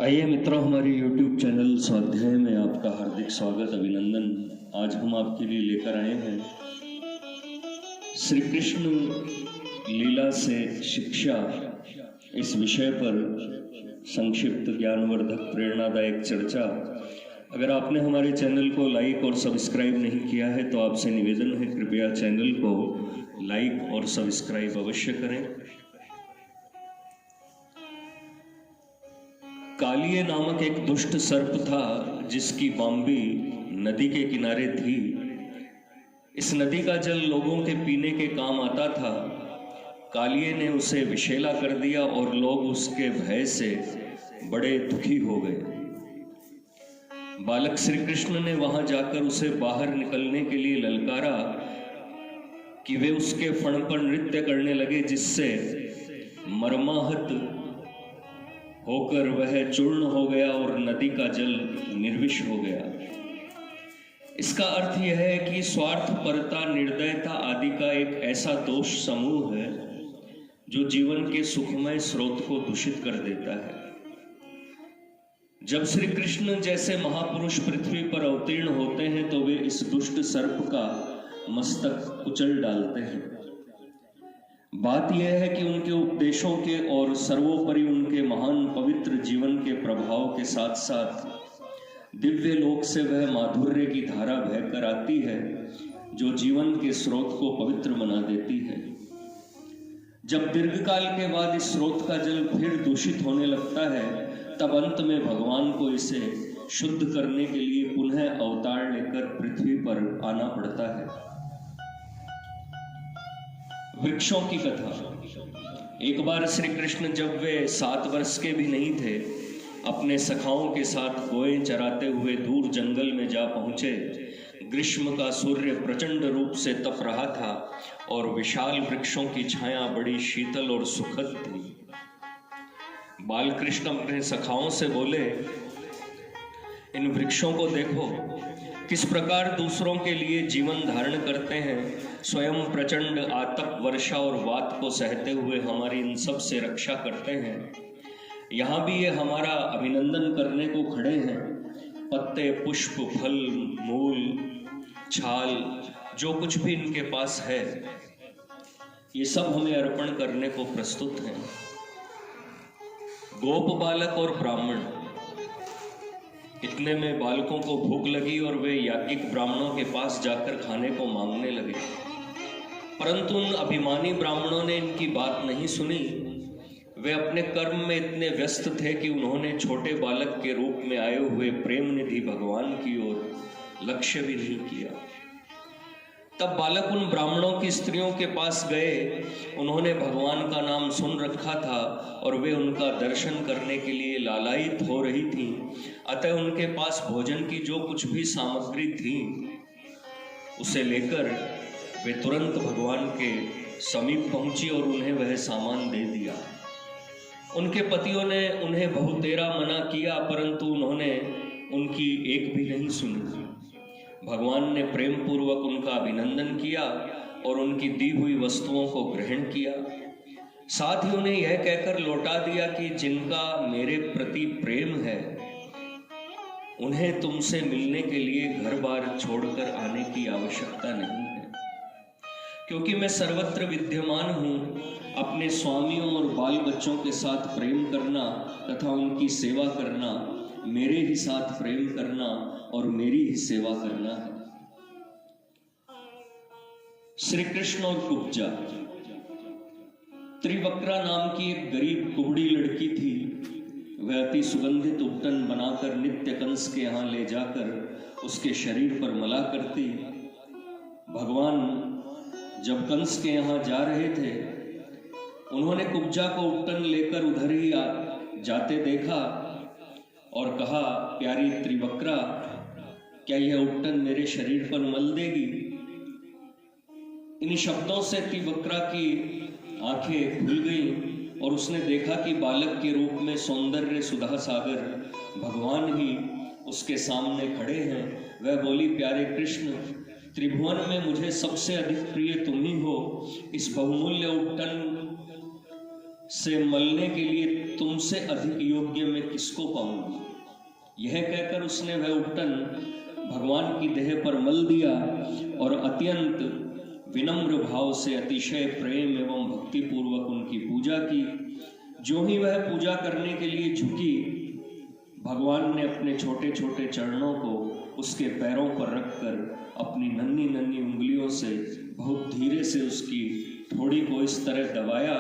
आइए मित्रों, हमारे YouTube चैनल स्वाध्याय में आपका हार्दिक स्वागत, अभिनंदन। आज हम आपके लिए लेकर आए हैं श्री कृष्ण लीला से शिक्षा इस विषय पर संक्षिप्त ज्ञानवर्धक प्रेरणादायक चर्चा। अगर आपने हमारे चैनल को लाइक और सब्सक्राइब नहीं किया है तो आपसे निवेदन है, कृपया चैनल को लाइक और सब्सक्राइब अवश्य करें। कालिए नामक एक दुष्ट सर्प था जिसकी बाम्बी नदी के किनारे थी। इस नदी का जल लोगों के पीने के काम आता था। कालिए ने उसे विषैला कर दिया और लोग उसके भय से बड़े दुखी हो गए। बालक श्री कृष्ण ने वहां जाकर उसे बाहर निकलने के लिए ललकारा कि वे उसके फण पर नृत्य करने लगे, जिससे मर्माहत होकर वह चूर्ण हो गया और नदी का जल निर्विष हो गया। इसका अर्थ यह है कि स्वार्थपरता, निर्दयता आदि का एक ऐसा दोष समूह है जो जीवन के सुखमय स्रोत को दूषित कर देता है। जब श्री कृष्ण जैसे महापुरुष पृथ्वी पर अवतीर्ण होते हैं तो वे इस दुष्ट सर्प का मस्तक कुचल डालते हैं। बात यह है कि उनके उपदेशों के और सर्वोपरि उनके महान पवित्र जीवन के प्रभाव के साथ साथ दिव्य लोक से वह माधुर्य की धारा बहकर आती है जो जीवन के स्रोत को पवित्र बना देती है। जब दीर्घकाल के बाद इस स्रोत का जल फिर दूषित होने लगता है, तब अंत में भगवान को इसे शुद्ध करने के लिए पुनः अवतार लेकर पृथ्वी पर आना पड़ता है। वृक्षों की कथा। एक बार श्री कृष्ण जब वे 7 वर्ष के भी नहीं थे, अपने सखाओं के साथ गोए चराते हुए दूर जंगल में जा पहुंचे। ग्रीष्म का सूर्य प्रचंड रूप से तप रहा था और विशाल वृक्षों की छाया बड़ी शीतल और सुखद थी। बाल कृष्ण अपने सखाओं से बोले, इन वृक्षों को देखो, किस प्रकार दूसरों के लिए जीवन धारण करते हैं। स्वयं प्रचंड आतप, वर्षा और वात को सहते हुए हमारी इन सब से रक्षा करते हैं। यहाँ भी ये हमारा अभिनंदन करने को खड़े हैं। पत्ते, पुष्प, फल, मूल, छाल, जो कुछ भी इनके पास है, ये सब हमें अर्पण करने को प्रस्तुत हैं। गोप बालक और ब्राह्मण। इतने में बालकों को भूख लगी और वे याज्ञिक ब्राह्मणों के पास जाकर खाने को मांगने लगे, परंतु उन अभिमानी ब्राह्मणों ने इनकी बात नहीं सुनी। वे अपने कर्म में इतने व्यस्त थे कि उन्होंने छोटे बालक के रूप में आए हुए प्रेम निधि भगवान की ओर लक्ष्य भी नहीं किया। तब बालक उन ब्राह्मणों की स्त्रियों के पास गए। उन्होंने भगवान का नाम सुन रखा था और वे उनका दर्शन करने के लिए लालायित हो रही थीं। अतः उनके पास भोजन की जो कुछ भी सामग्री थी, उसे लेकर वे तुरंत भगवान के समीप पहुंची और उन्हें वह सामान दे दिया। उनके पतियों ने उन्हें बहुतेरा मना किया, परंतु उन्होंने उनकी एक भी नहीं सुनी। भगवान ने प्रेम पूर्वक उनका अभिनंदन किया और उनकी दी हुई वस्तुओं को ग्रहण किया। साथ ही उन्हें यह कहकर लौटा दिया कि जिनका मेरे प्रति प्रेम है, उन्हें तुमसे मिलने के लिए घर बार छोड़कर आने की आवश्यकता नहीं है, क्योंकि मैं सर्वत्र विद्यमान हूँ। अपने स्वामियों और बाल बच्चों के साथ प्रेम करना तथा उनकी सेवा करना, मेरे ही साथ प्रेम करना और मेरी ही सेवा करना है। श्री कृष्ण और कुब्जा। त्रिवक्रा नाम की एक गरीब कुबड़ी लड़की थी। वह अति सुगंधित उपटन बनाकर नित्य कंस के यहाँ ले जाकर उसके शरीर पर मला करती। भगवान जब कंस के यहाँ जा रहे थे, उन्होंने कुब्जा को उपटन लेकर उधर ही जाते देखा और कहा, प्यारी त्रिवक्रा, क्या यह उपटन मेरे शरीर पर मल देगी? इन शब्दों से त्रिवक्रा की आंखें खुल गईं और उसने देखा कि बालक के रूप में सौंदर्य सुधा सागर भगवान ही उसके सामने खड़े हैं। वह बोली, प्यारे कृष्ण, त्रिभुवन में मुझे सबसे अधिक प्रिय तुम ही हो। इस बहुमूल्य उपटन से मलने के लिए तुमसे अधिक योग्य मैं किसको पाऊंगी। यह कहकर उसने वह उपटन भगवान की देह पर मल दिया और अत्यंत विनम्र भाव से अतिशय प्रेम एवं भक्ति पूर्वक उनकी पूजा की। जो ही वह पूजा करने के लिए झुकी, भगवान ने अपने छोटे छोटे चरणों को उसके पैरों पर रखकर अपनी नन्ही नन्ही उंगलियों से बहुत धीरे से उसकी ठोड़ी को इस तरह दबाया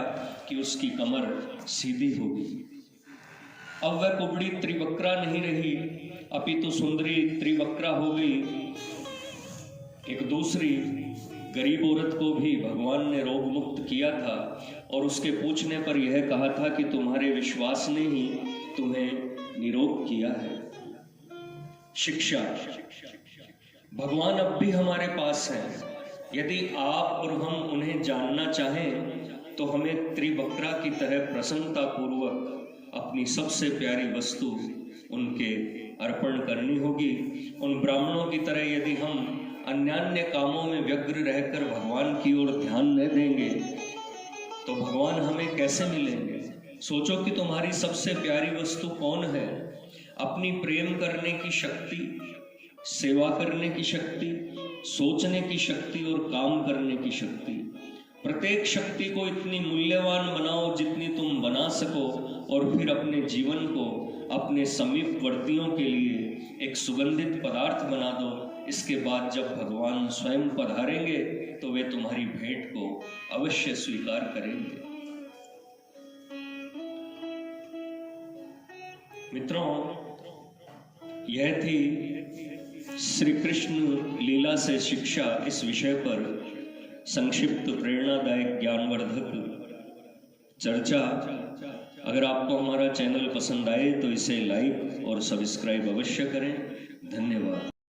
कि उसकी कमर सीधी हो गई। अब वह कुबड़ी त्रिवक्रा नहीं रही, अपितु सुंदरी त्रिवक्रा हो गई। एक दूसरी गरीब औरत को भी भगवान ने रोग मुक्त किया था और उसके पूछने पर यह कहा था कि तुम्हारे विश्वास ने ही तुम्हें निरोग किया है। शिक्षा। भगवान अब भी हमारे पास हैं। यदि आप और हम उन्हें जानना चाहें तो हमें त्रिवक्रा की तरह प्रसन्नता पूर्वक अपनी सबसे प्यारी वस्तु उनके अर्पण करनी होगी। उन ब्राह्मणों की तरह यदि हम अन्यान्य कामों में व्यग्र रहकर भगवान की ओर ध्यान न देंगे तो भगवान हमें कैसे मिलेंगे। सोचो कि तुम्हारी सबसे प्यारी वस्तु कौन है। अपनी प्रेम करने की शक्ति, सेवा करने की शक्ति, सोचने की शक्ति और काम करने की शक्ति। प्रत्येक शक्ति को इतनी मूल्यवान बनाओ जितनी तुम बना सको और फिर अपने जीवन को अपने समीपवर्तियों के लिए एक सुगंधित पदार्थ बना दो। इसके बाद जब भगवान स्वयं पधारेंगे तो वे तुम्हारी भेंट को अवश्य स्वीकार करेंगे। मित्रों, यह थी श्री कृष्ण लीला से शिक्षा इस विषय पर संक्षिप्त प्रेरणादायक ज्ञानवर्धक चर्चा। अगर आपको हमारा चैनल पसंद आए तो इसे लाइक और सब्सक्राइब अवश्य करें। धन्यवाद।